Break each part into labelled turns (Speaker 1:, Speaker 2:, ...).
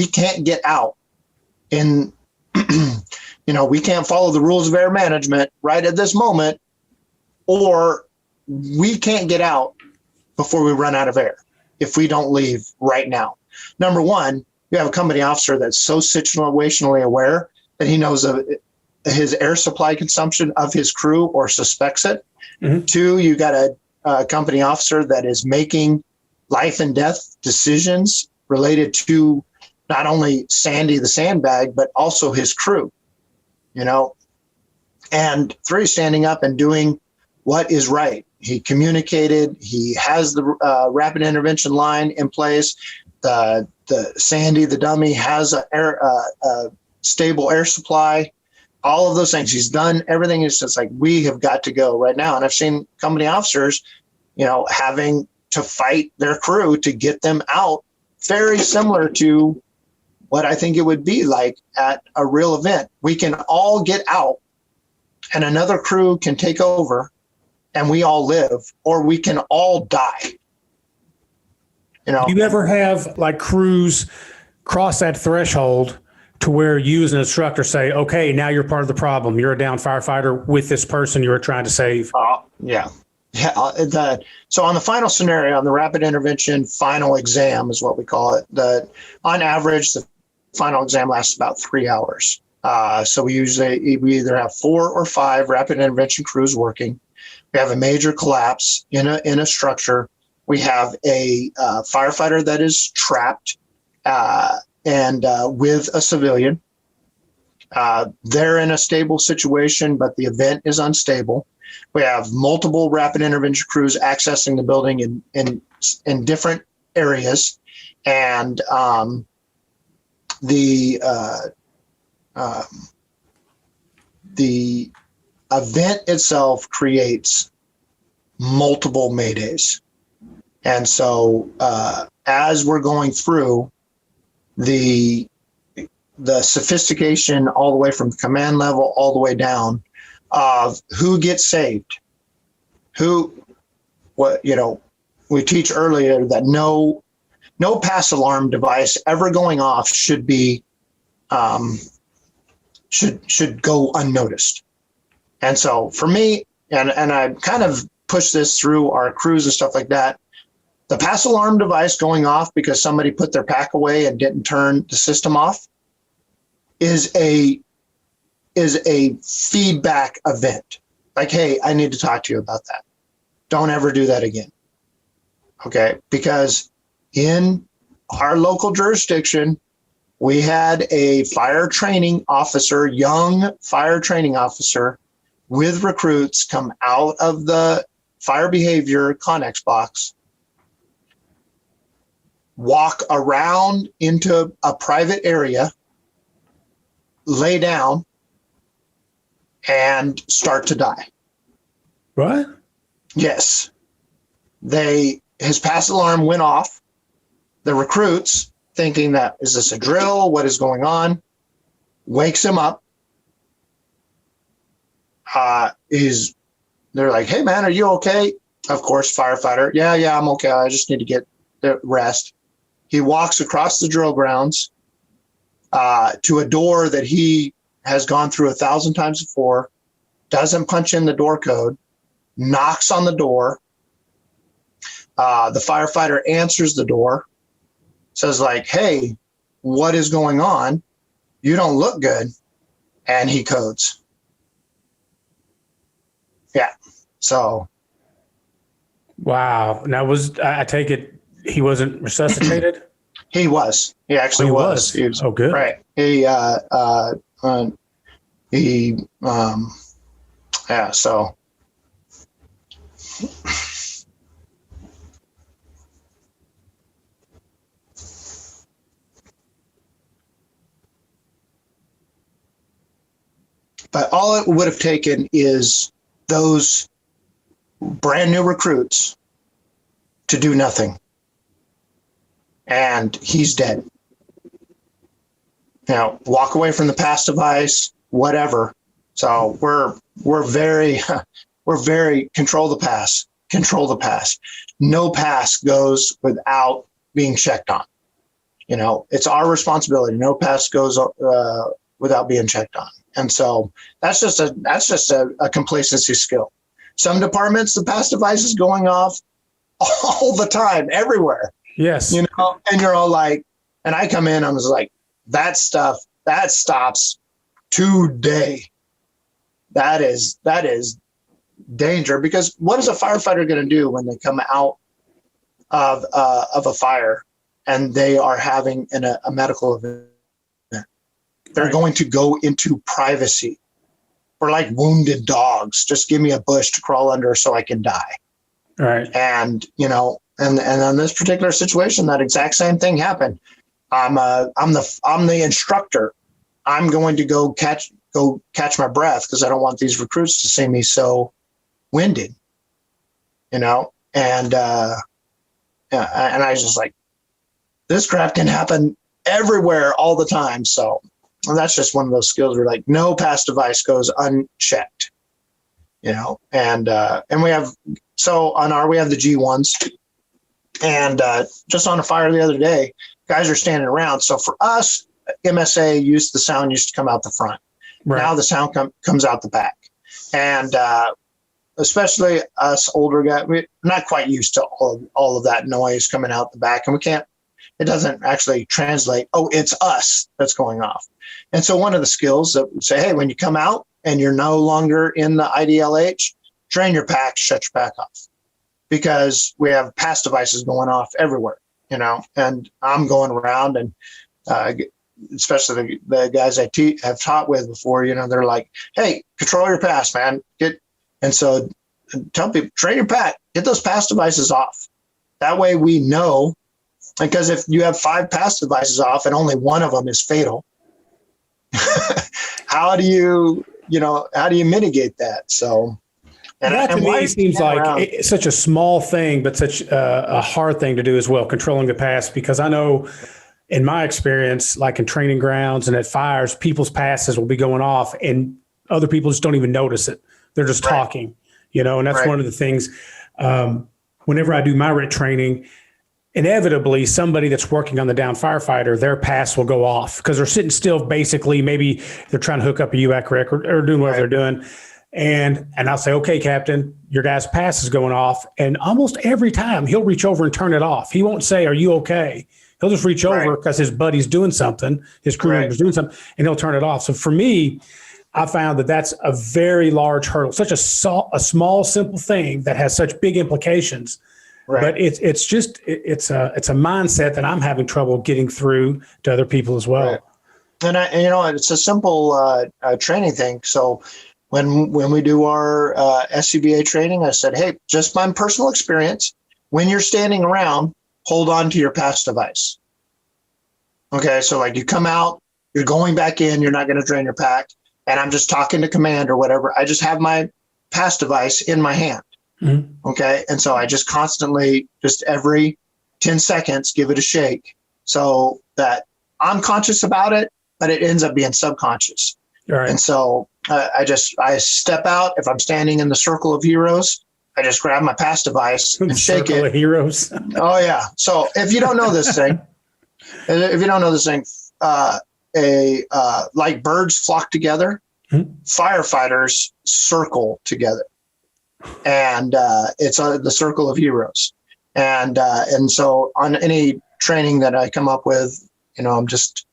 Speaker 1: we can't get out in, we can't follow the rules of air management right at this moment, or we can't get out before we run out of air if we don't leave right now. Number one, you have a company officer that's so situationally aware that he knows of his air supply consumption of his crew or suspects it. Mm-hmm. Two, you got a company officer that is making life and death decisions related to not only Sandy the sandbag, but also his crew, And three, standing up and doing what is right. He communicated. He has the rapid intervention line in place. The Sandy, the dummy, has a stable air supply. All of those things. He's done everything. It's just like, we have got to go right now. And I've seen company officers, having to fight their crew to get them out. Very similar to what I think it would be like at a real event. We can all get out and another crew can take over and we all live, or we can all die.
Speaker 2: Do you ever have like crews cross that threshold to where you as an instructor say, okay, now you're part of the problem. You're a down firefighter with this person you were trying to save?
Speaker 1: Yeah. So on the final scenario, on the rapid intervention final exam is what we call it. On average, the final exam lasts about 3 hours. So we either have 4 or 5 rapid intervention crews working. We have a major collapse in a structure. We have a firefighter that is trapped and with a civilian. They're in a stable situation, but the event is unstable. We have multiple rapid intervention crews accessing the building in different areas, and the event itself creates multiple maydays. And so as we're going through the sophistication all the way from command level all the way down of who gets saved, we teach earlier that no pass alarm device ever going off should be should go unnoticed. And so for me, and I kind of push this through our crews and stuff like that, the pass alarm device going off because somebody put their pack away and didn't turn the system off is a feedback event. Like, hey, I need to talk to you about that. Don't ever do that again. Okay? Because in our local jurisdiction, we had a fire training officer, young fire training officer with recruits come out of the fire behavior Connex box, walk around into a private area, lay down, and start to die.
Speaker 2: What?
Speaker 1: Yes. His pass alarm went off. The recruits, thinking that, is this a drill? What is going on? Wakes him up. They're like, hey man, are you okay? Of course, firefighter. Yeah, I'm okay. I just need to get the rest. He walks across the drill grounds to a door that he has gone through 1,000 times before, doesn't punch in the door code, knocks on the door. The firefighter answers the door, says like, hey, what is going on? You don't look good. And he codes. Yeah. So.
Speaker 2: Wow. Now I take it he wasn't resuscitated?
Speaker 1: He was. He actually was. He was.
Speaker 2: Oh, good.
Speaker 1: Right. So. But all it would have taken is those brand new recruits to do nothing. And he's dead. Walk away from the pass device, whatever. So we're very control the pass. No pass goes without being checked on. It's our responsibility. No pass goes without being checked on. And so that's just a complacency skill. Some departments, the pass device is going off all the time, everywhere.
Speaker 2: Yes.
Speaker 1: And you're all like, and I come in, I was like, that stops today. That is danger, because what is a firefighter going to do when they come out of a fire and they are having a medical event? They're
Speaker 2: Right.
Speaker 1: going to go into privacy. We're like wounded dogs. Just give me a bush to crawl under so I can die.
Speaker 2: Right.
Speaker 1: And and in this particular situation, that exact same thing happened. I'm the instructor. I'm going to go catch my breath because I don't want these recruits to see me so winded, and I was just like, this crap can happen everywhere all the time. So that's just one of those skills where like no pass device goes unchecked, and we have, we have the G1s, and just on a fire the other day, guys are standing around. So for us, MSA the sound used to come out the front.
Speaker 2: Right.
Speaker 1: Now the sound comes out the back. And especially us older guys, we're not quite used to all of that noise coming out the back. And it doesn't actually translate, it's us that's going off. And so one of the skills that we say, hey, when you come out and you're no longer in the IDLH, drain your pack, shut your pack off. Because we have pass devices going off everywhere, and I'm going around, and especially the guys I have taught with before, they're like, hey, control your pass, man. And so tell people, train your pack, get those pass devices off. That way we know, because if you have 5 pass devices off and only one of them is fatal, how do you mitigate that? So.
Speaker 2: And that to me seems like such a small thing, but such a hard thing to do as well, controlling the pass, because I know in my experience, like in training grounds and at fires, people's passes will be going off and other people just don't even notice it. They're just talking, and that's one of the things. Whenever I do my RIT training, inevitably somebody that's working on the down firefighter, their pass will go off because they're sitting still. Basically, maybe they're trying to hook up a UAC rec or doing whatever they're doing. And I'll say, okay, Captain, your guy's pass is going off. And almost every time he'll reach over and turn it off. He won't say, are you okay? He'll just reach over because his buddy's doing something, his crew member's doing something, and he'll turn it off. So for me, I found that that's a very large hurdle, such a small, simple thing that has such big implications. Right. But it's a mindset that I'm having trouble getting through to other people as well.
Speaker 1: Right. And it's a simple training thing. So when we do our SCBA training, I said, hey, just my personal experience, when you're standing around, hold on to your pass device. Okay, so like you come out, you're going back in, you're not going to drain your pack, and I'm just talking to command or whatever. I just have my pass device in my hand. Mm-hmm. Okay, and so I just constantly, just every 10 seconds, give it a shake so that I'm conscious about it, but it ends up being subconscious. Right. And so I step out. If I'm standing in the circle of heroes, I just grab my pass device and shake it.
Speaker 2: Circle of heroes.
Speaker 1: Oh yeah. So if you don't know this thing, like birds flock together, firefighters circle together, and it's the circle of heroes. And so on any training that I come up with, I'm just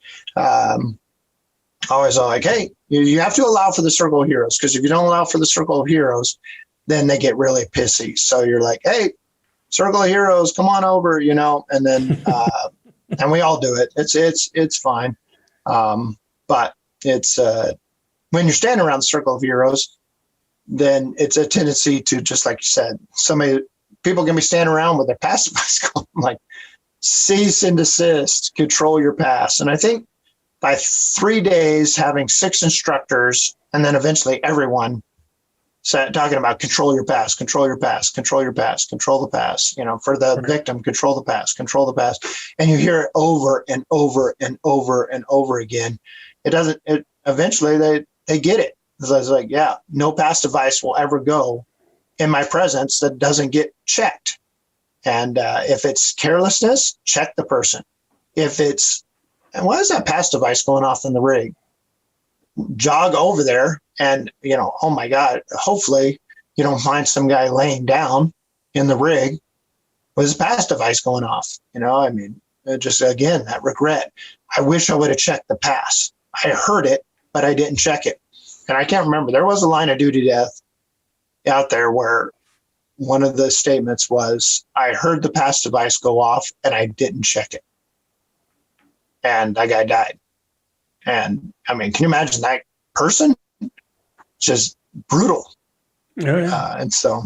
Speaker 1: always like, hey, you have to allow for the circle of heroes, because if you don't allow for the circle of heroes, then they get really pissy. So you're like, hey, circle of heroes, come on over, and then and we all do it. It's fine. But it's when you're standing around the circle of heroes, then it's a tendency to, just like you said, people can be standing around with their pass device going, like, cease and desist, control your pass. And I think by 3 days, having 6 instructors, and then eventually everyone talking about control your pass, control your pass, control your pass, control the pass, for the victim, control the pass, control the pass. And you hear it over and over and over and over again. Eventually they get it. It's like, yeah, no pass device will ever go in my presence that doesn't get checked. And if it's carelessness, check the person. if it's, and why is that pass device going off in the rig? Jog over there and, oh my God, hopefully you don't find some guy laying down in the rig with his pass device going off. Just again, that regret. I wish I would have checked the pass. I heard it, but I didn't check it. And I can't remember. There was a line of duty death out there where one of the statements was, I heard the pass device go off and I didn't check it. And that guy died. And can you imagine that person? Just brutal.
Speaker 2: Oh, yeah.
Speaker 1: And so,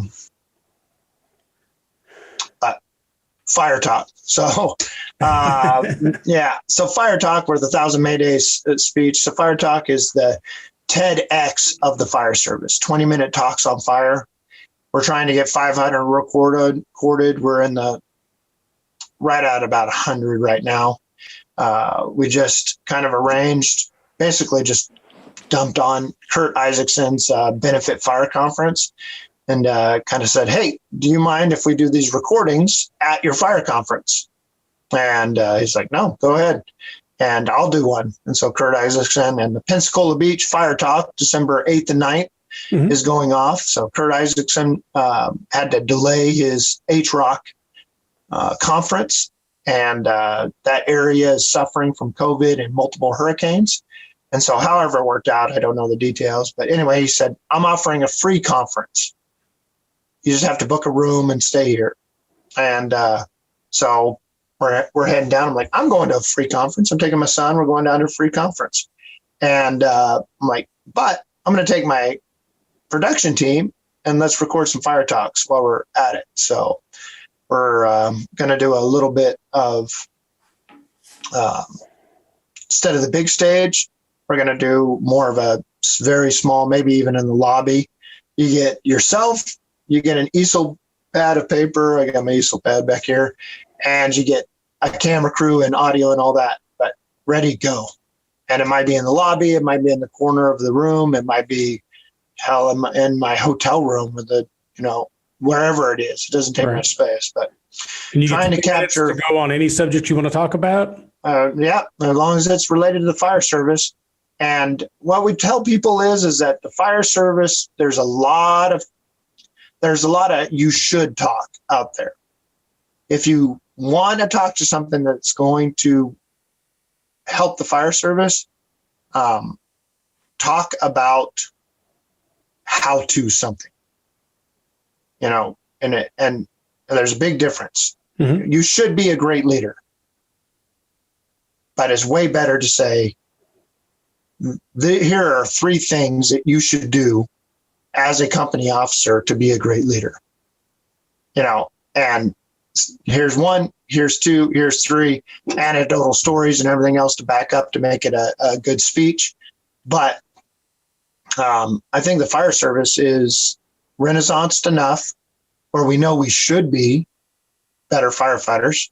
Speaker 1: Fire Talk. So, So Fire Talk, we're the 1,000 Maydays speech. So Fire Talk is the TEDx of the fire service, 20-minute talks on fire. We're trying to get 500 recorded. We're right at about 100 right now. We just kind of arranged, basically just dumped on Kurt Isaacson's Benefit Fire Conference and kind of said, hey, do you mind if we do these recordings at your fire conference? And he's like, no, go ahead. And I'll do one. And so Kurt Isaacson and the Pensacola Beach Fire Talk, December 8th and 9th, is going off. So Kurt Isaacson had to delay his HROC conference. And that area is suffering from COVID and multiple hurricanes. And so however it worked out, I don't know the details. But anyway, he said, I'm offering a free conference. You just have to book a room and stay here. And so we're heading down. I'm like, I'm going to a free conference. I'm taking my son. We're going down to a free conference. And I'm like, but I'm going to take my production team and let's record some fire talks while we're at it. So we're going to do a little bit of, instead of the big stage, we're going to do more of a very small, maybe even in the lobby. You get yourself, you get an easel pad of paper. I got my easel pad back here. And you get a camera crew and audio and all that, but ready, go. And it might be in the lobby. It might be in the corner of the room. It might be in my hotel room with wherever it is. It doesn't take much space, but trying to capture.
Speaker 2: To go on any subject you want to talk about?
Speaker 1: Yeah, as long as it's related to the fire service. And what we tell people is that the fire service, there's a lot of you should talk out there. If you want to talk to something that's going to help the fire service, talk about how to something, and there's a big difference. Mm-hmm. You should be a great leader, but it's way better to say, here are 3 things that you should do as a company officer to be a great leader, and here's 1, here's 2, here's 3 anecdotal stories and everything else to back up to make it a good speech. But I think the fire service is renaissanced enough where we know we should be better firefighters.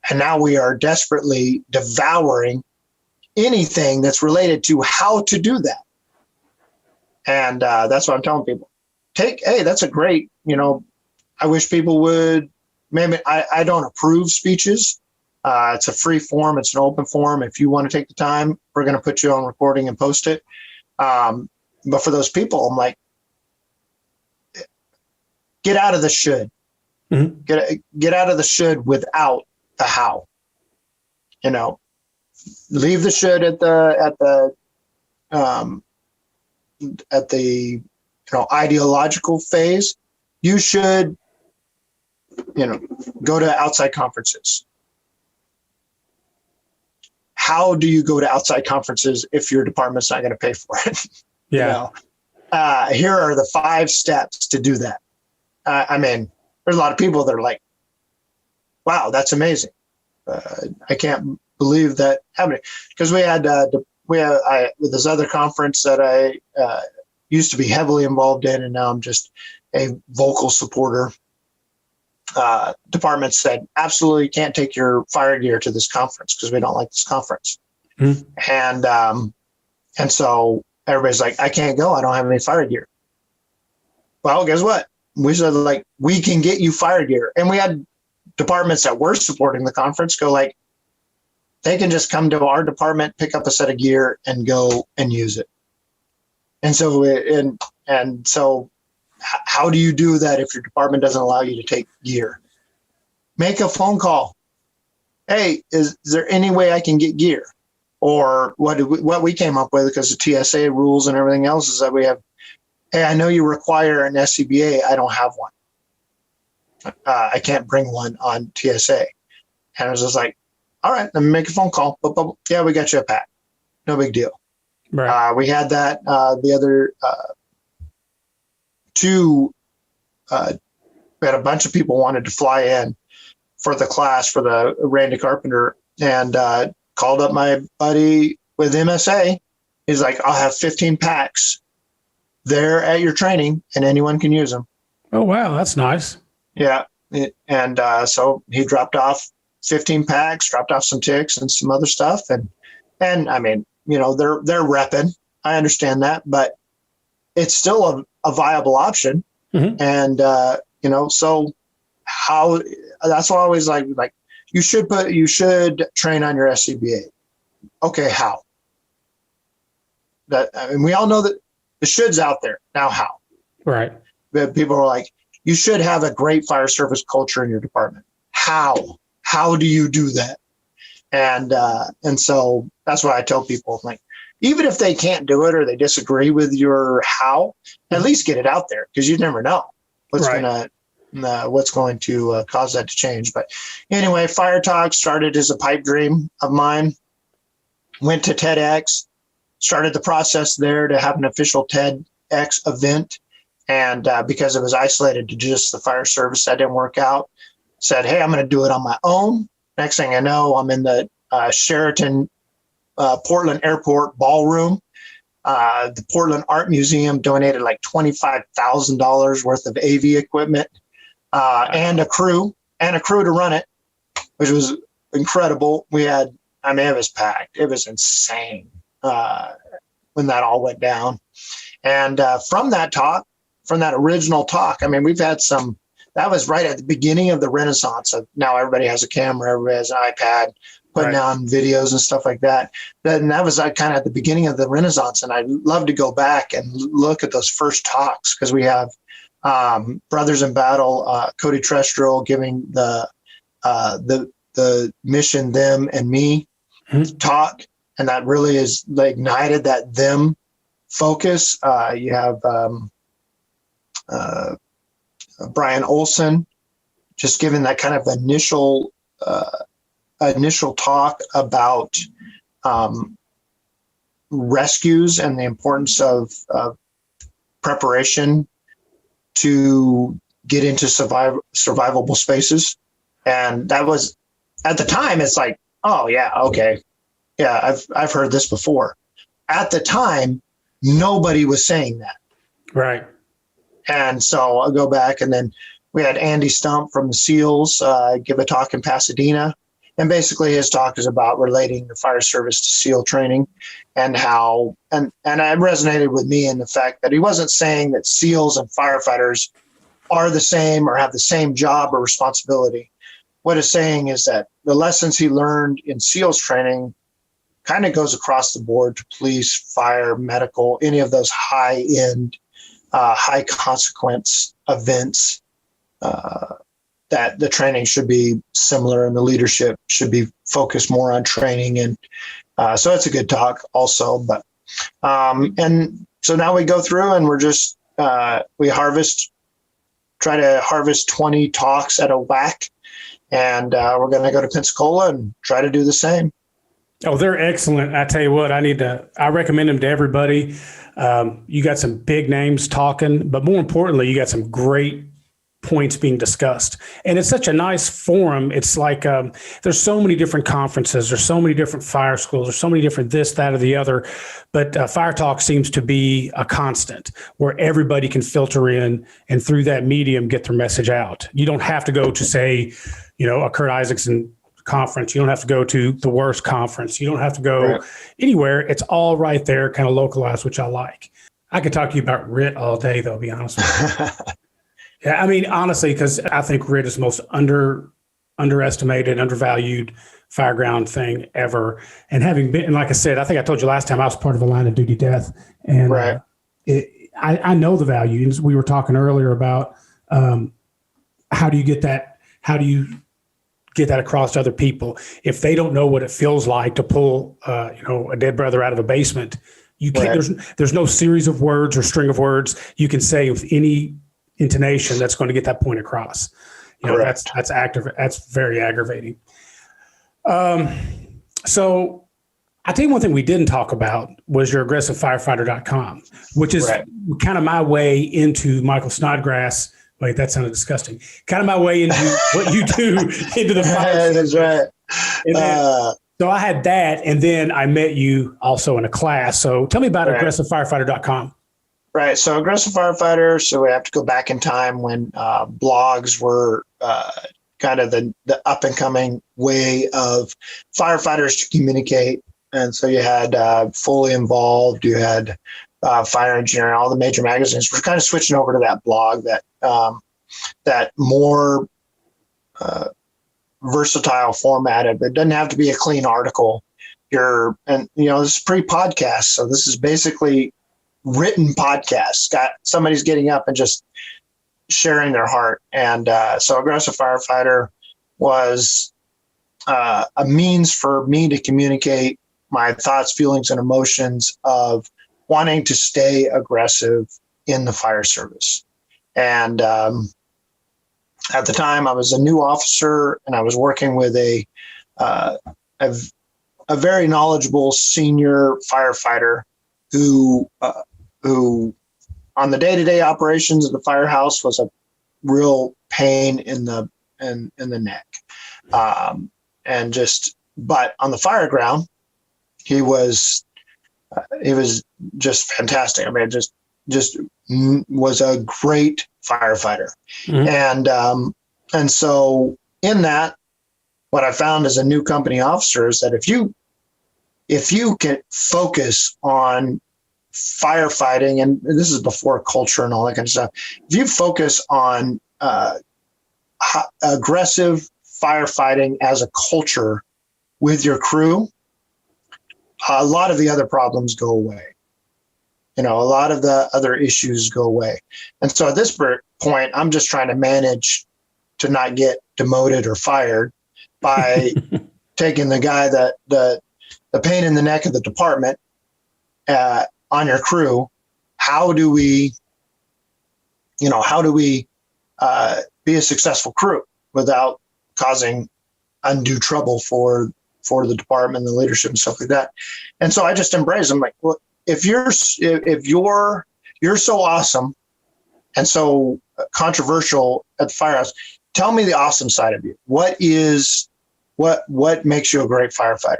Speaker 1: And now we are desperately devouring anything that's related to how to do that. And that's what I'm telling people. Hey, that's a great, I wish people would, maybe I don't approve speeches. It's a free form. It's an open form. If you want to take the time, we're going to put you on recording and post it. But for those people, I'm like, get out of the should. Mm-hmm. Get out of the should without the how. Leave the should at the ideological phase. You should, go to outside conferences. How do you go to outside conferences if your department's not going to pay for it?
Speaker 2: Yeah.
Speaker 1: Here are the 5 steps to do that. There's a lot of people that are like, wow, that's amazing. I can't believe that happening. Because we had with this other conference that I used to be heavily involved in, and now I'm just a vocal supporter. Department said, absolutely can't take your fire gear to this conference because we don't like this conference. Mm-hmm. And so everybody's like, I can't go. I don't have any fire gear. Well, guess what? We said, we can get you fire gear. And we had departments that were supporting the conference go like, they can just come to our department, pick up a set of gear, and go and use it. And so, how do you do that if your department doesn't allow you to take gear? Make a phone call. Hey, is there any way I can get gear? Or what we came up with, because the TSA rules and everything else, is that we have, hey, I know you require an SCBA. I don't have one. I can't bring one on TSA. And I was just like, all right, let me make a phone call. Yeah, we got you a pack. No big deal.
Speaker 2: Right.
Speaker 1: We had that. The other two, we had a bunch of people wanted to fly in for the class for the Randy Carpenter, and called up my buddy with MSA. He's like, I'll have 15 packs there at your training, and anyone can use them.
Speaker 2: Oh, wow. That's nice.
Speaker 1: Yeah. And so he dropped off 15 packs, dropped off some ticks and some other stuff. And I mean, they're repping. I understand that, but it's still a viable option.
Speaker 2: Mm-hmm.
Speaker 1: And, so how, that's why I always like, you should train on your SCBA. Okay. How? We all know that the should's out there. Now how?
Speaker 2: Right.
Speaker 1: But people are like, you should have a great fire service culture in your department. How do you do that? And so that's why I tell people, like, even if they can't do it or they disagree with your how, at least get it out there, because you never know what's going to cause that to change. But anyway, FirexTalks started as a pipe dream of mine. Went to TEDx, started the process there to have an official TEDx event. And because it was isolated to just the fire service, that didn't work out. Said, hey, I'm going to do it on my own. Next thing I know, I'm in the Sheraton Portland Airport ballroom. The Portland Art Museum donated like $25,000 worth of AV equipment and a crew to run it, which was incredible. We had, it was packed. It was insane when that all went down. And from that original talk, we've had some. That was right at the beginning of the renaissance of now everybody has a camera, everybody has an iPad, putting down videos and stuff like that. And that was kind of at the beginning of the renaissance. And I'd love to go back and look at those first talks, because we have Brothers in Battle, Cody Trestrel giving the mission them and me talk. And that really is ignited that them focus. You have Brian Olson just giving that kind of initial talk about rescues and the importance of preparation to get into survivable spaces. And that was, at the time, it's like, oh yeah, okay. Yeah, I've heard this before. At the time, nobody was saying that.
Speaker 2: Right.
Speaker 1: And so I'll go back, and then we had Andy Stump from the SEALs give a talk in Pasadena. And basically his talk is about relating the fire service to SEAL training, and how, and it resonated with me in the fact that he wasn't saying that SEALs and firefighters are the same or have the same job or responsibility. What he's saying is that the lessons he learned in SEALs training kind of goes across the board to police, fire, medical, any of those high-end, high consequence events, that the training should be similar and the leadership should be focused more on training. And so it's a good talk also. But and so now we go through and we're just we try to harvest 20 talks at a whack, and we're going to go to Pensacola and try to do the same.
Speaker 2: Oh, they're excellent. I tell you what, I recommend them to everybody. You got some big names talking, but more importantly, you got some great points being discussed. And it's such a nice forum. It's like there's so many different conferences. There's so many different fire schools. There's so many different this, that, or the other. But FirexTalks seems to be a constant where everybody can filter in and through that medium get their message out. You don't have to go to, say, a Kurt Isaacson conference. You don't have to go to the worst conference. You don't have to go anywhere. It's all right there, kind of localized, which I like. I could talk to you about RIT all day, though, to be honest with you. Yeah, honestly, because I think RIT is the most underestimated, undervalued fireground thing ever. And having been, and like I said, I think I told you last time I was part of a line of duty death, and
Speaker 1: Right.
Speaker 2: I know the value. We were talking earlier about how do you get that? How do you get that across to other people if they don't know what it feels like to pull, a dead brother out of a basement? You can't.
Speaker 1: Right.
Speaker 2: There's no series of words or string of words you can say with any intonation that's going to get that point across.
Speaker 1: Correct.
Speaker 2: That's active. That's very aggravating. So I think one thing we didn't talk about was your aggressivefirefighter.com, which is kind of my way into Michael Snodgrass. Wait, that sounded disgusting. Kind of my way into what you do into the fire.
Speaker 1: That's right.
Speaker 2: So I had that, and then I met you also in a class. So tell me about aggressivefirefighter.com.
Speaker 1: Right. So Aggressive Firefighter. So we have to go back in time when blogs were kind of the up and coming way of firefighters to communicate. And so you had Fully Involved, you had Fire Engineering, all the major magazines. We're kind of switching over to that blog, that more versatile formatted. It doesn't have to be a clean article. This is pre-podcast, so this is basically written podcast. Somebody's getting up and just sharing their heart. And so Aggressive Firefighter was a means for me to communicate my thoughts, feelings, and emotions of wanting to stay aggressive in the fire service. And at the time, I was a new officer, and I was working with a very knowledgeable senior firefighter who on the day-to-day operations of the firehouse was a real pain in the neck. But on the fire ground, he was just fantastic. I mean, just was a great firefighter. Mm-hmm. And so in that, what I found as a new company officer is that if you can focus on firefighting, and this is before culture and all that kind of stuff, if you focus on aggressive firefighting as a culture with your crew, a lot of the other problems go away. A lot of the other issues go away. And so at this point, I'm just trying to manage to not get demoted or fired by taking the guy that the pain in the neck of the department on your crew. How do we be a successful crew without causing undue trouble for the department, the leadership, and stuff like that? And so I just embrace them. Like, well, if you're so awesome and so controversial at the firehouse, tell me the awesome side of you. What makes you a great firefighter?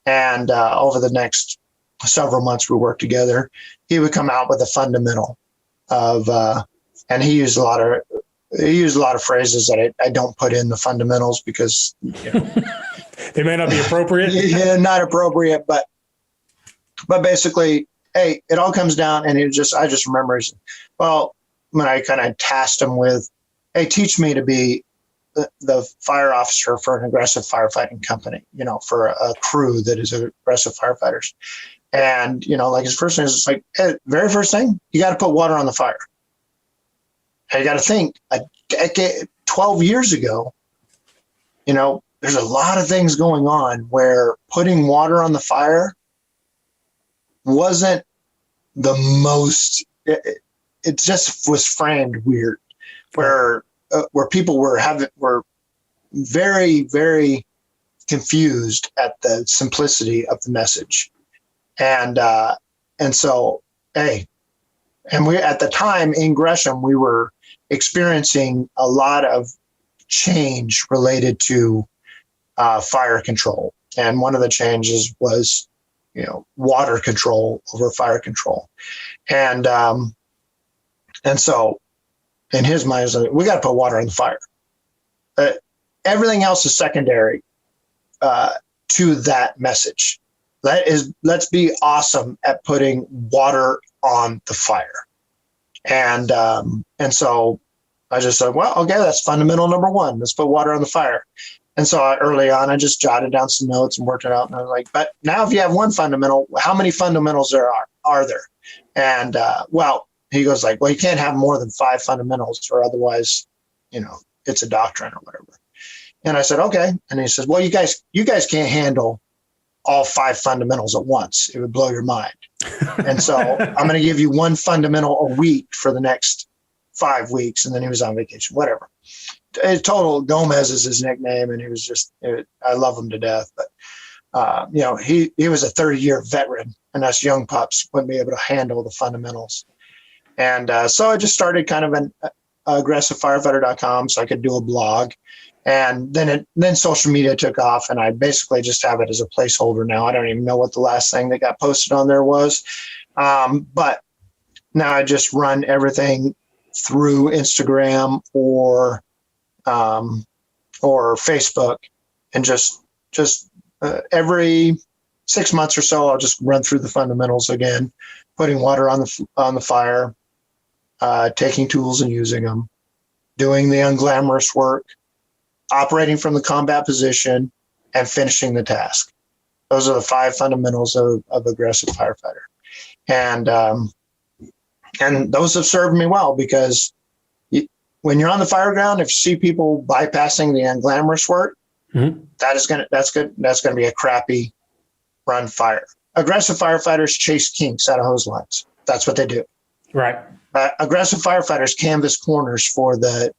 Speaker 1: And over the next several months we worked together, he would come out with a fundamental of, and he used a lot of phrases that I don't put in the fundamentals because
Speaker 2: they may not be appropriate.
Speaker 1: Yeah, not appropriate, but basically, hey, it all comes down, and I just remember, when I kind of tasked him with, hey, teach me to be the fire officer for an aggressive firefighting company, for a crew that is aggressive firefighters. And, like his first thing is like, hey, very first thing, you got to put water on the fire. And you got to think a decade, 12 years ago, there's a lot of things going on where putting water on the fire wasn't the most, it just was framed weird, where people were very, very confused at the simplicity of the message. And so, hey, and we, at the time in Gresham, we were experiencing a lot of change related to fire control. And one of the changes was, water control over fire control. And so in his mind, was like, we got to put water in the fire. Everything else is secondary to that message. Let's be awesome at putting water on the fire. And so I just said, well, okay, that's fundamental number one. Let's put water on the fire. And so early on, I just jotted down some notes and worked it out. And I was like, but now if you have one fundamental, how many fundamentals there are there? And well, he goes like, well, you can't have more than 5 fundamentals or otherwise, it's a doctrine or whatever. And I said, okay. And he says, well, you guys can't handle all 5 fundamentals at once. It would blow your mind. And so I'm going to give you one fundamental a week for the next 5 weeks. And then he was on vacation, whatever. Total Gomez is his nickname. And he was just, I love him to death. But, he was a 30-year veteran, and us young pups wouldn't be able to handle the fundamentals. And so I just started kind of an aggressivefirefighter.com so I could do a blog. And then social media took off, and I basically just have it as a placeholder now. I don't even know what the last thing that got posted on there was. But now I just run everything through Instagram or Facebook, and just every 6 months or so, I'll just run through the fundamentals again, putting water on the fire, taking tools and using them, doing the unglamorous work, operating from the combat position, and finishing the task. Those are the 5 fundamentals of aggressive firefighter. And those have served me well, because when you're on the fire ground, if you see people bypassing the unglamorous work, that's going to be a crappy run fire. Aggressive firefighters chase kinks out of hose lines. That's what they do.
Speaker 2: Right.
Speaker 1: Aggressive firefighters canvas corners for the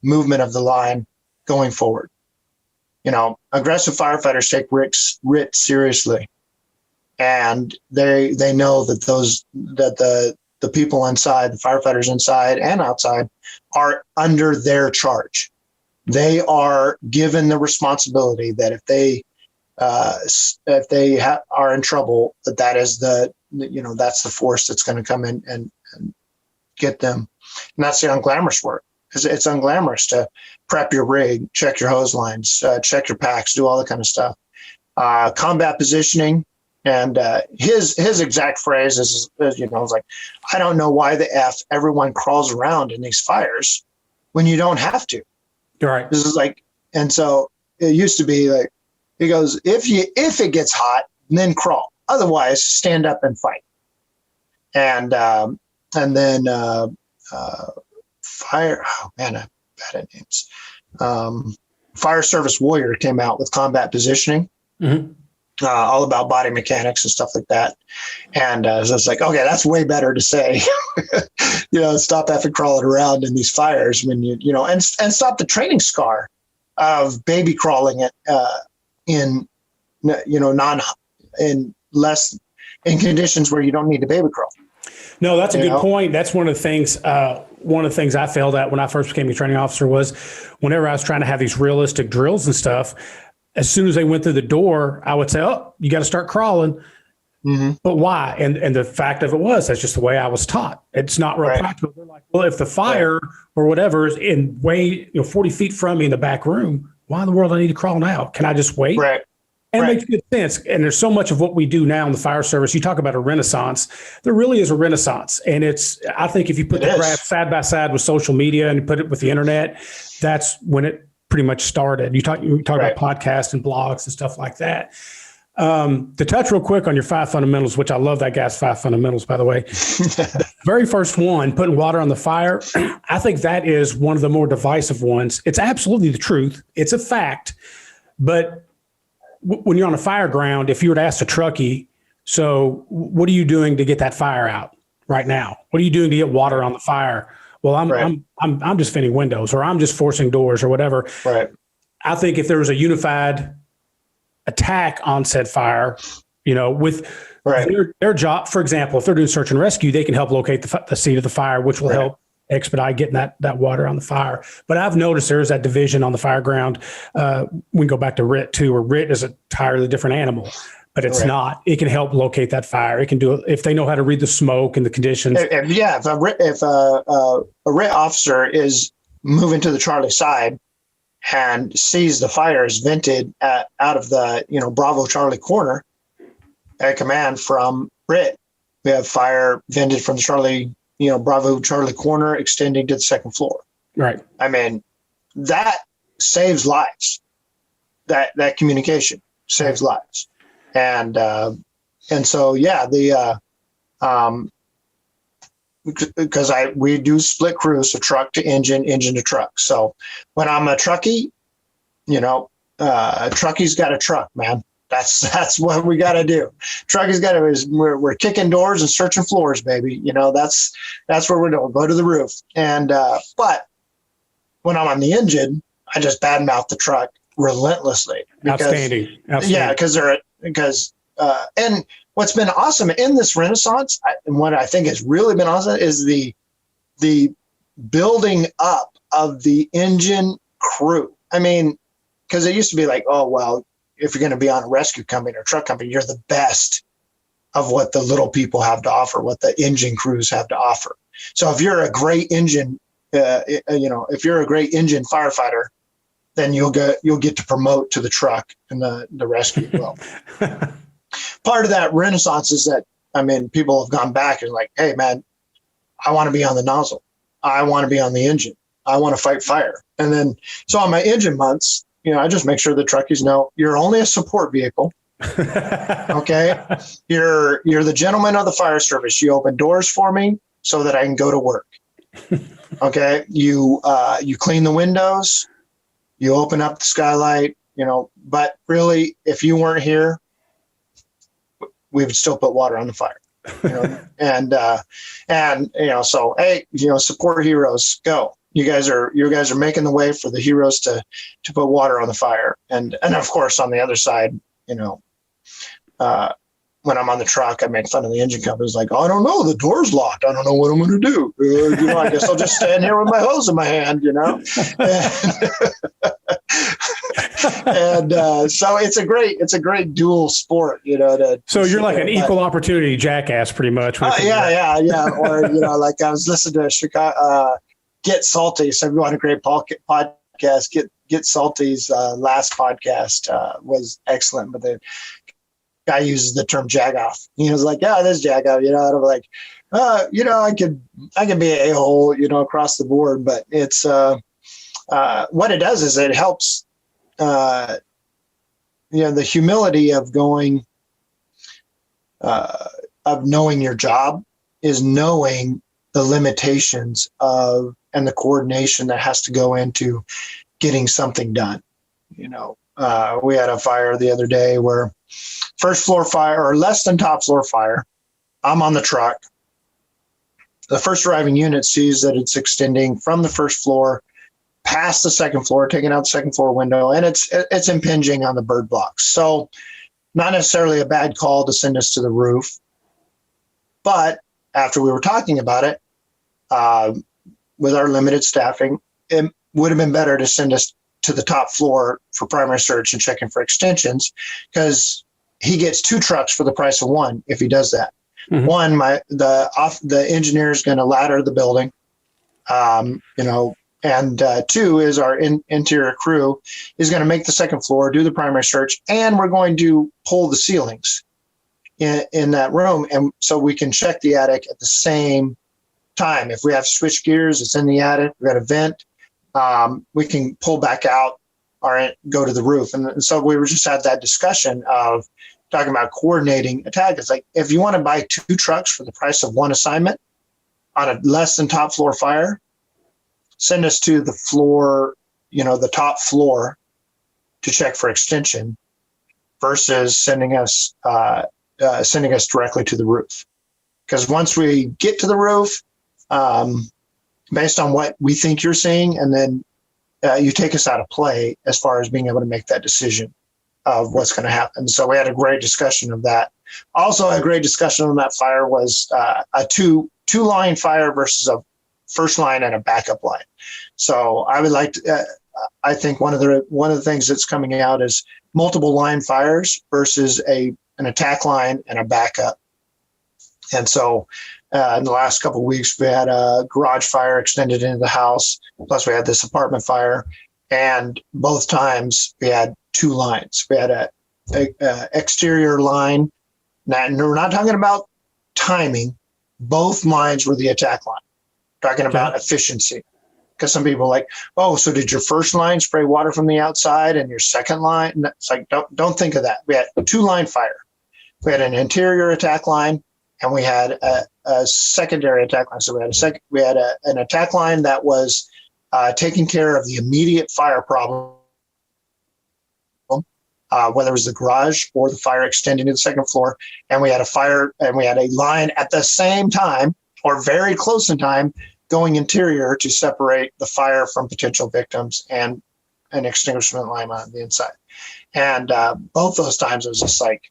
Speaker 1: movement of the line going forward. Aggressive firefighters take RIT seriously, and they know that the people inside, the firefighters inside and outside, are under their charge. They are given the responsibility that if they are in trouble, that is that's the force that's going to come in and get them. And that's the unglamorous work. It's unglamorous to prep your rig, check your hose lines, check your packs, do all that kind of stuff. Combat positioning, and his exact phrase is like, I don't know why the F everyone crawls around in these fires when you don't have to.
Speaker 2: Right.
Speaker 1: This is like, and so it used to be like, he goes, if it gets hot, then crawl. Otherwise, stand up and fight. And then fire. Oh man, I'm bad at names. Fire Service Warrior came out with combat positioning, all about body mechanics and stuff like that. And so it's like, okay, that's way better to say. Stop effing crawling around in these fires when and stop the training scar of baby crawling it in conditions where you don't need to baby crawl.
Speaker 2: No, that's a good point. That's one of the things I failed at when I first became a training officer was whenever I was trying to have these realistic drills and stuff, as soon as they went through the door, I would say, oh, you got to start crawling. But why? And the fact of it was, that's just the way I was taught. It's not real practical. They're like, well, if the fire or whatever is in 40 feet from me in the back room, why in the world do I need to crawl now? Can I just wait?
Speaker 1: Right.
Speaker 2: And it makes good sense. And there's so much of what we do now in the fire service. You talk about a renaissance. There really is a renaissance. And I think if you put the graph side by side with social media and you put it with the internet, that's when it pretty much started. You talk about podcasts and blogs and stuff like that. To touch real quick on your 5 fundamentals, which I love that guy's 5 fundamentals, by the way. The very first one, putting water on the fire, I think that is one of the more divisive ones. It's absolutely the truth. It's a fact. But when you're on a fire ground, if you were to ask a truckie, so what are you doing to get that fire out right now? What are you doing to get water on the fire? Well, I'm just fitting windows, or I'm just forcing doors or whatever.
Speaker 1: Right. I
Speaker 2: think if there was a unified attack on said fire, with their job, for example, if they're doing search and rescue, they can help locate the seat of the fire, which will help expedite getting that water on the fire. But I've noticed there's that division on the fire ground. We can go back to RIT too, where RIT is an entirely different animal, but it's not. It can help locate that fire. It can do it if they know how to read the smoke and the conditions.
Speaker 1: If a RIT officer is moving to the Charlie side and sees the fire is vented out of the Bravo Charlie corner, at command from RIT, we have fire vented from the Charlie Bravo Charlie corner extending to the second floor.
Speaker 2: Right.
Speaker 1: I mean, that saves lives. That communication saves lives. And so, yeah, because we do split crews, so truck to engine, engine to truck. So when I'm a truckie, truckie's got a truck, man. That's what we got to do. Truckie's got to, we're kicking doors and searching floors, baby. That's what we're doing. Go to the roof. And, but when I'm on the engine, I just badmouth the truck relentlessly.
Speaker 2: Outstanding.
Speaker 1: Yeah. And what's been awesome in this renaissance, and what I think has really been awesome, is the building up of the engine crew. I mean, because it used to be like, oh, well, if you're going to be on a rescue company or truck company, you're the best of what the little people have to offer, what the engine crews have to offer. So if you're a great engine, if you're a great engine firefighter, then you'll get to promote to the truck and the rescue. Well, part of that renaissance is that, I mean, people have gone back and like, hey, man, I want to be on the nozzle. I want to be on the engine. I want to fight fire. And then, so on my engine months, I just make sure the truckies know you're only a support vehicle. Okay. You're the gentleman of the fire service. You open doors for me so that I can go to work. Okay. You clean the windows, you open up the skylight, but really, if you weren't here, we would still put water on the fire, so, hey, support heroes, go. You guys are making the way for the heroes to put water on the fire. And of course, on the other side, when I'm on the truck, I make fun of the engine companies like, oh, I don't know, the door's locked. I don't know what I'm going to do. I guess I'll just stand here with my hose in my hand, And so it's a great dual sport,
Speaker 2: So you're like an equal opportunity jackass, pretty much.
Speaker 1: Yeah. Or, like I was listening to Chicago, Get Salty. So if you want a great podcast, Get Salty's last podcast was excellent, but the guy uses the term jagoff. He was like, yeah, this jagoff, and I'm like, I can be an a-hole, across the board, but it's what it does is it helps, the humility of going, of knowing your job is knowing the limitations of and the coordination that has to go into getting something done. We had a fire the other day where first floor fire or less than top floor fire. I'm on the truck. The first arriving unit sees that it's extending from the first floor past the second floor, taking out the second floor window, and it's impinging on the bird blocks. So not necessarily a bad call to send us to the roof. But after we were talking about it, with our limited staffing, it would have been better to send us to the top floor for primary search and checking for extensions, because he gets 2 trucks for the price of 1 if he does that. Mm-hmm. One, the engineer is going to ladder the building, and 2 is our interior crew is going to make the second floor, do the primary search, and we're going to pull the ceilings in that room, and so we can check the attic at the same time. If we have switch gears, it's in the attic, we've got a vent, we can pull back out or go to the roof. And so we were just had that discussion of talking about coordinating attack. It's like, if you want to buy 2 trucks for the price of 1 assignment on a less than top floor fire, send us to the floor, the top floor to check for extension versus sending us directly to the roof. Because once we get to the roof, based on what we think you're seeing, and then you take us out of play as far as being able to make that decision of what's going to happen. So we had a great discussion of that. Also, a great discussion on that fire was a two line fire versus a first line and a backup line. So I would like to, I think one of the things that's coming out is multiple line fires versus an attack line and a backup. And so in the last couple of weeks, we had a garage fire extended into the house. Plus, we had this apartment fire, and both times we had 2 lines. We had a exterior line. Now, we're not talking about timing. Both lines were the attack line. Talking about efficiency. Because some people are like, oh, so did your first line spray water from the outside and your second line? And it's like, don't think of that. We had 2-line fire. We had an interior attack line and we had a secondary attack line. So we had an attack line that was taking care of the immediate fire problem, whether it was the garage or the fire extending to the second floor. And we had a line at the same time, or very close in time, going interior to separate the fire from potential victims, and an extinguishment line on the inside. And both those times it was just like,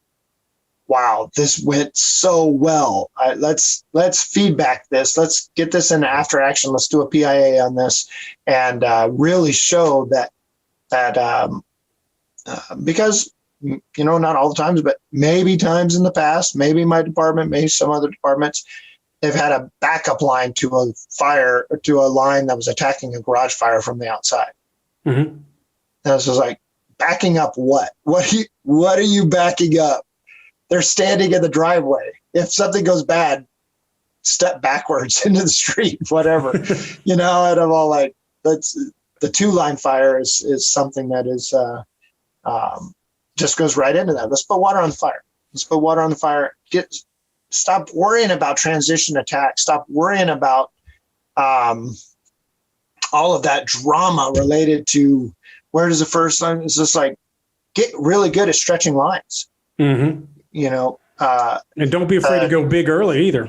Speaker 1: wow, this went so well. Let's feedback this. Let's get this into after action. Let's do a PIA on this, and really show that because, not all the times, but maybe times in the past, maybe my department, maybe some other departments, they've had a backup line to a fire, or to a line that was attacking a garage fire from the outside. Mm-hmm. And this was like, backing up what? What are you backing up? They're standing in the driveway. If something goes bad, step backwards into the street, whatever, and I'm all like, that's the 2-line fire is something that is just goes right into that. Let's put water on the fire. Let's put water on the fire. Stop worrying about transition attacks. Stop worrying about all of that drama related to where does the first line. It's just like, get really good at stretching lines. Mm-hmm.
Speaker 2: And don't be afraid to go big early either.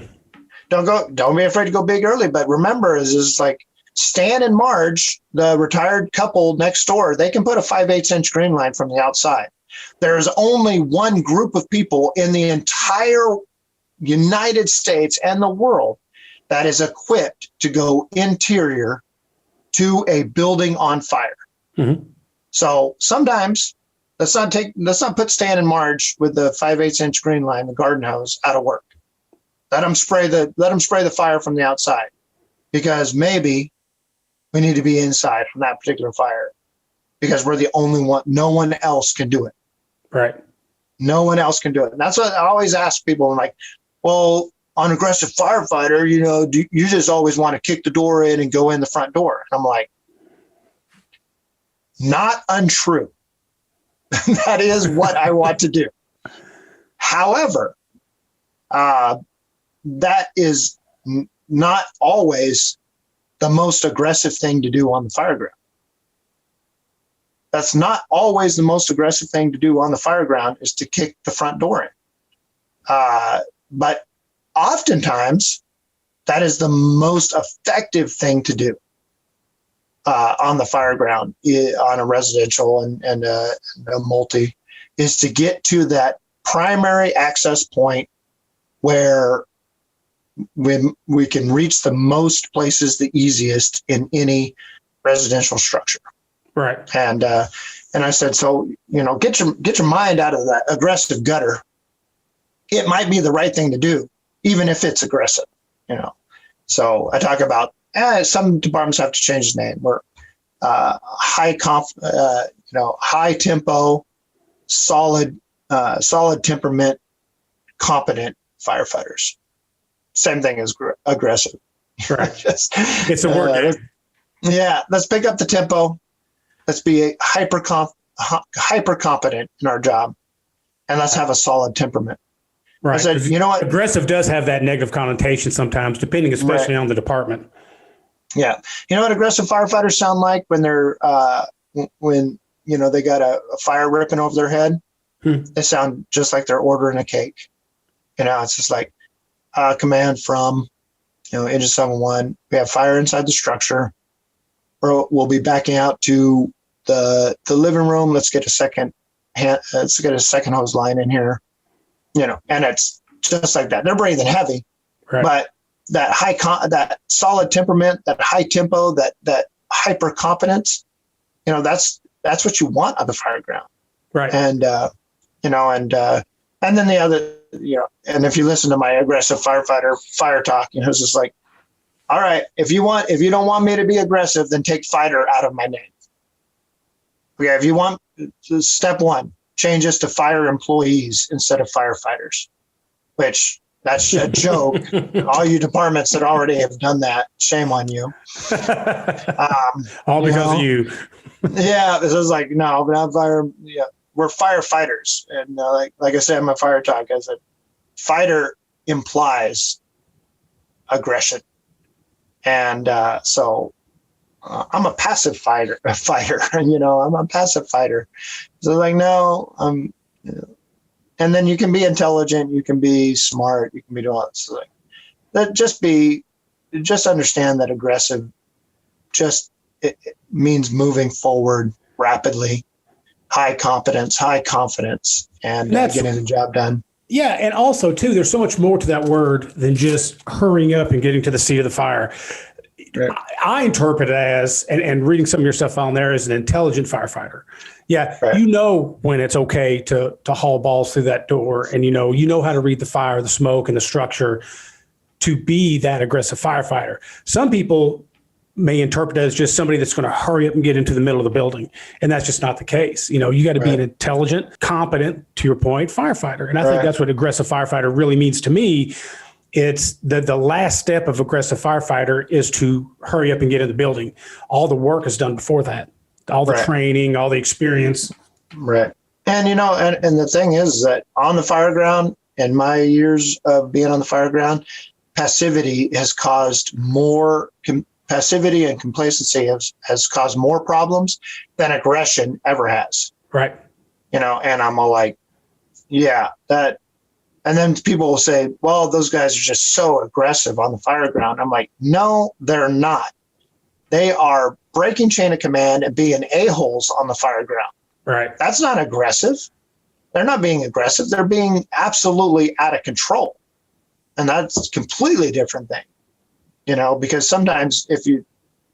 Speaker 1: Don't be afraid to go big early. But remember, is like Stan and Marge, the retired couple next door, they can put a 5/8 inch green line from the outside. There's only one group of people in the entire United States and the world that is equipped to go interior to a building on fire. Mm-hmm. So sometimes let's not put Stan and Marge with the 5/8 inch green line, the garden hose, out of work. Let them spray the fire from the outside, because maybe we need to be inside from that particular fire, because we're the only one. No one else can do it.
Speaker 2: Right.
Speaker 1: No one else can do it. And that's what I always ask people. I'm like, well, on Aggressive Firefighter, do you just always want to kick the door in and go in the front door? And I'm like, not untrue. That is what I want to do. However, that is not always the most aggressive thing to do on the fire ground. That's not always the most aggressive thing to do on the fire ground, is to kick the front door in. But oftentimes, that is the most effective thing to do on the fire ground, on a residential and a multi, is to get to that primary access point where we can reach the most places the easiest in any residential structure.
Speaker 2: Right.
Speaker 1: And I said, so, get your mind out of that aggressive gutter. It might be the right thing to do, even if it's aggressive, So I talk about some departments have to change the name. We're high tempo, solid temperament, competent firefighters. Same thing as aggressive.
Speaker 2: Right. It's a word.
Speaker 1: Let's pick up the tempo. Let's be hyper competent in our job, and let's have a solid temperament.
Speaker 2: Right.
Speaker 1: I said, you know what?
Speaker 2: Aggressive does have that negative connotation sometimes, depending especially on the department.
Speaker 1: Yeah. You know what aggressive firefighters sound like when they're they got a fire ripping over their head? They sound just like they're ordering a cake. It's just like command from Engine 7-1. We have fire inside the structure. We'll be backing out to the living room. Let's get a second hose line in here. And it's just like that. They're breathing heavy, right. But that solid temperament, that high tempo, that hyper competence, that's what you want on the fire ground. Right. And, and then the other, and if you listen to my Aggressive Firefighter fire talk, it's just like, all right, if you don't want me to be aggressive, then take fighter out of my name. Okay. If you want, step one, change us to fire employees instead of firefighters, which That's a joke. All you departments that already have done that, shame on you.
Speaker 2: All because of you.
Speaker 1: Yeah, this is like, no, but we're firefighters. And like I said in my fire talk, I said, fighter implies aggression. And so I'm a passive fighter, I'm a passive fighter. So like, no, and then you can be intelligent, you can be smart, you can be doing all this. Like, that just understand that aggressive it means moving forward rapidly, high competence, high confidence, and getting the job done.
Speaker 2: Yeah. And also too, there's so much more to that word than just hurrying up and getting to the seat of the fire. Right. I interpret it as, and reading some of your stuff on there, as an intelligent firefighter. Yeah. Right. You know when it's okay to haul balls through that door, and you know how to read the fire, the smoke, and the structure to be that aggressive firefighter. Some people may interpret it as just somebody that's going to hurry up and get into the middle of the building. And that's just not the case. You got to be an intelligent, competent, to your point, firefighter. And I think that's what aggressive firefighter really means to me. It's the last step of aggressive firefighter is to hurry up and get in the building. All the work is done before that. All the training, all the experience.
Speaker 1: Right. And, and the thing is that on the fire ground, in my years of being on the fire ground, passivity has caused more passivity and complacency has caused more problems than aggression ever has.
Speaker 2: Right.
Speaker 1: And I'm all like, yeah, that. And then people will say, well, those guys are just so aggressive on the fire ground. I'm like, no, they're not. They are breaking chain of command and being a-holes on the fire ground.
Speaker 2: Right.
Speaker 1: That's not aggressive. They're not being aggressive. They're being absolutely out of control. And that's a completely different thing. Because sometimes you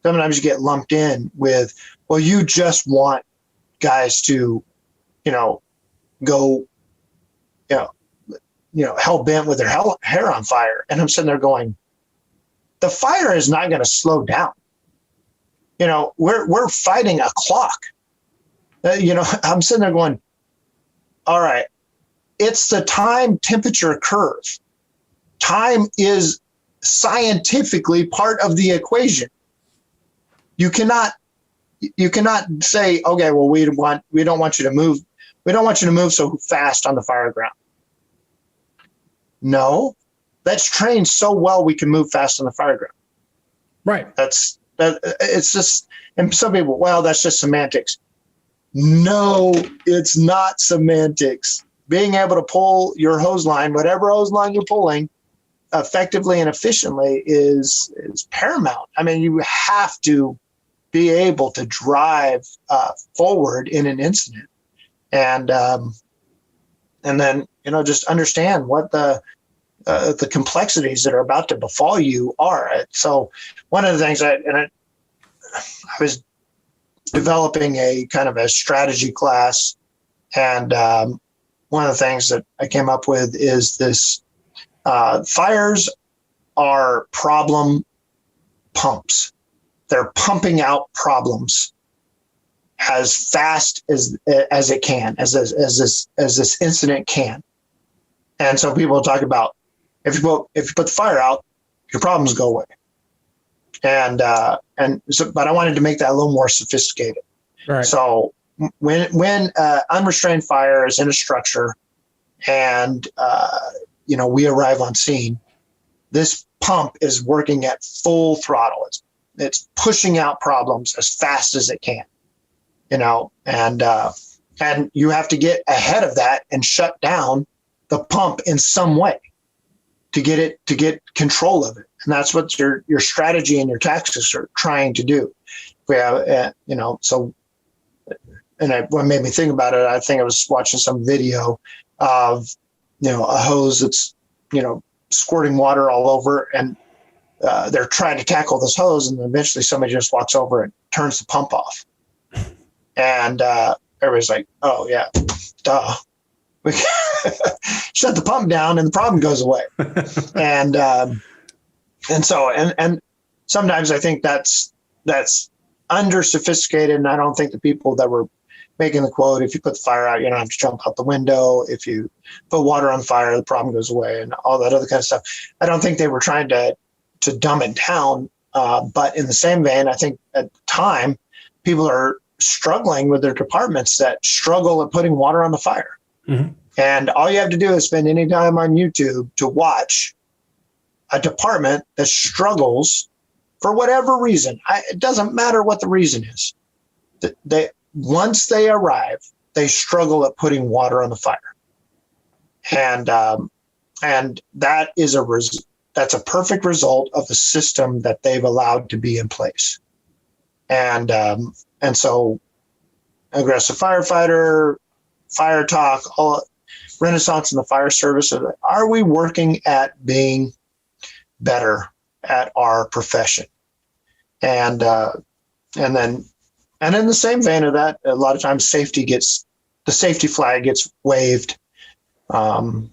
Speaker 1: get lumped in with, well, you just want guys to, go, hell bent with their hair on fire. And I'm sitting there going, the fire is not going to slow down. We're fighting a clock. I'm sitting there going, all right, it's the time temperature curve. Time is scientifically part of the equation. You cannot say, okay, well, we don't want you to move. We don't want you to move so fast on the fire ground. No, that's trained so well we can move fast on the fire ground.
Speaker 2: Right.
Speaker 1: It's just, and some people, well, that's just semantics. No, it's not semantics. Being able to pull your hose line, whatever hose line you're pulling, effectively and efficiently is paramount. I mean, you have to be able to drive forward in an incident, and then just understand what the complexities that are about to befall you are. So one of the things I was developing a kind of a strategy class, and one of the things that I came up with is this. Fires are problem pumps. They're pumping out problems as fast as it can, as this incident can. And so people talk about if you put the fire out, your problems go away. And so, but I wanted to make that a little more sophisticated.
Speaker 2: Right.
Speaker 1: So when unrestrained fire is in a structure, and we arrive on scene, this pump is working at full throttle. It's pushing out problems as fast as it can, and you have to get ahead of that and shut down the pump in some way to get control of it. And that's what your strategy and your tactics are trying to do. We have, so, and what made me think about it, I think I was watching some video of, a hose that's, squirting water all over, and they're trying to tackle this hose, and eventually somebody just walks over and turns the pump off. And everybody's like, oh yeah, duh. We shut the pump down and the problem goes away. and sometimes I think that's under sophisticated, and I don't think the people that were making the quote, if you put the fire out, you don't have to jump out the window. If you put water on the fire, the problem goes away, and all that other kind of stuff. I don't think they were trying to dumb it down. But in the same vein, I think at the time, people are struggling with their departments that struggle at putting water on the fire. Mm-hmm. And all you have to do is spend any time on YouTube to watch a department that struggles for whatever reason. It doesn't matter what the reason is. Once they arrive, they struggle at putting water on the fire. And that is that's a perfect result of the system that they've allowed to be in place. And so Aggressive Firefighter, Fire Talk, all Renaissance in the fire service, are we working at being better at our profession? And then in the same vein of that, a lot of times the safety flag gets waved, in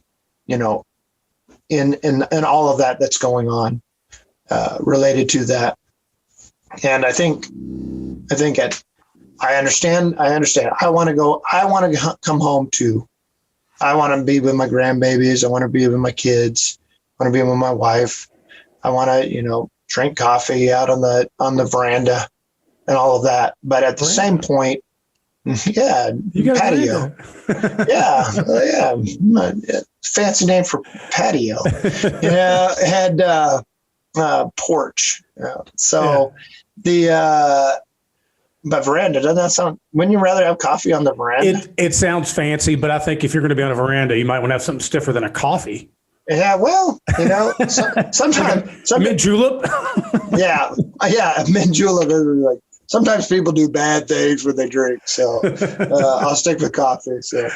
Speaker 1: all of that that's going on related to that. And I understand. I want to come home too. I want to be with my grandbabies. I want to be with my kids. I want to be with my wife. I want to, drink coffee out on the veranda and all of that. But at the same point, yeah, you got patio. yeah. Fancy name for patio. Had porch. But veranda, doesn't that sound? Wouldn't you rather have coffee on the veranda?
Speaker 2: It sounds fancy, but I think if you're going to be on a veranda, you might want to have something stiffer than a coffee.
Speaker 1: Yeah, well, sometimes
Speaker 2: mint julep.
Speaker 1: yeah, mint julep. Like sometimes people do bad things when they drink, so I'll stick with coffee. So,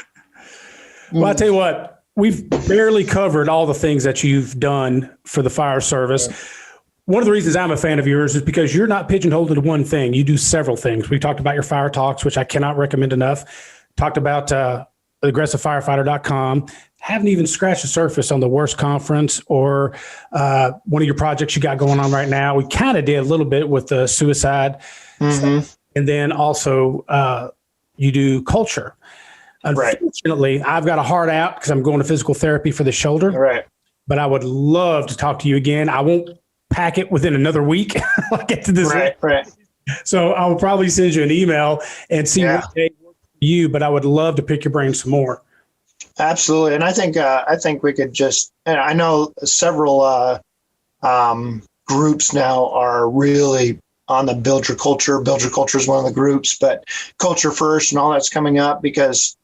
Speaker 2: well, I tell you what, we've barely covered all the things that you've done for the fire service. Yeah. One of the reasons I'm a fan of yours is because you're not pigeonholed into one thing. You do several things. We talked about your Fire Talks, which I cannot recommend enough. Talked about aggressivefirefighter.com. Haven't even scratched the surface on the worst conference or one of your projects you got going on right now. We kind of did a little bit with the suicide. Mm-hmm. And then also you do culture. Unfortunately, I've got a hard out because I'm going to physical therapy for the shoulder.
Speaker 1: Right.
Speaker 2: But I would love to talk to you again. I won't pack it within another week. I'll get to this.
Speaker 1: Right.
Speaker 2: So I will probably send you an email and see what day works for you, but I would love to pick your brain some more.
Speaker 1: Absolutely. And I think we could and I know several groups now are really on the Build Your Culture. Build Your Culture is one of the groups, but Culture First and all that's coming up because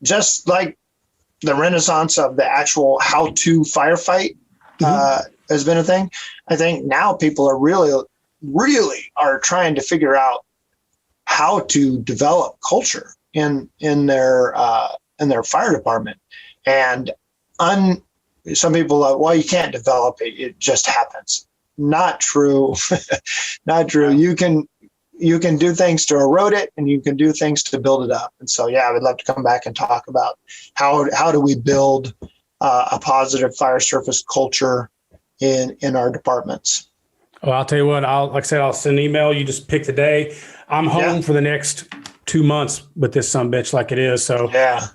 Speaker 1: just like the renaissance of the actual how to firefight, has been a thing. I think now people are really are trying to figure out how to develop culture in their fire department. And some people are, well, you can't develop it. It just happens. Not true. Not true. You can do things to erode it and you can do things to build it up. And so, I would love to come back and talk about how do we build a positive fire service culture in our departments.
Speaker 2: Well, I'll tell you what, I'll send an email. You just pick the day. I'm home for the next 2 months with this sumbitch like it is. So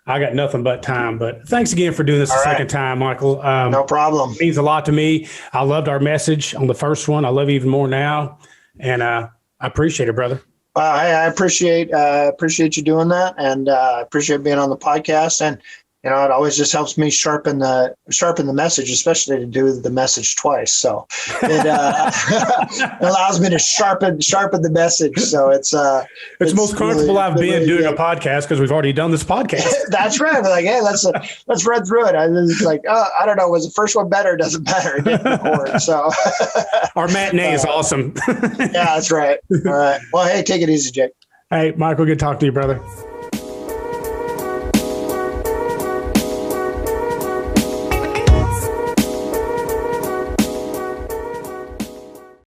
Speaker 2: I got nothing but time, but thanks again for doing this second time, Michael.
Speaker 1: No problem.
Speaker 2: It means a lot to me. I loved our message on the first one. I love you even more now. And I appreciate it, brother.
Speaker 1: I appreciate you doing that. And I appreciate being on the podcast. And it always just helps me sharpen the message, especially to do the message twice. So it allows me to sharpen the message. So it's
Speaker 2: the most comfortable I've been doing a podcast because we've already done this podcast.
Speaker 1: That's right. We're like, hey, let's run through it. I was like, I don't know, was the first one better? It doesn't matter. It didn't record. So
Speaker 2: our matinee is awesome.
Speaker 1: Yeah, that's right. All right. Well, hey, take it easy, Jake.
Speaker 2: Hey, Michael, good talking to you, brother.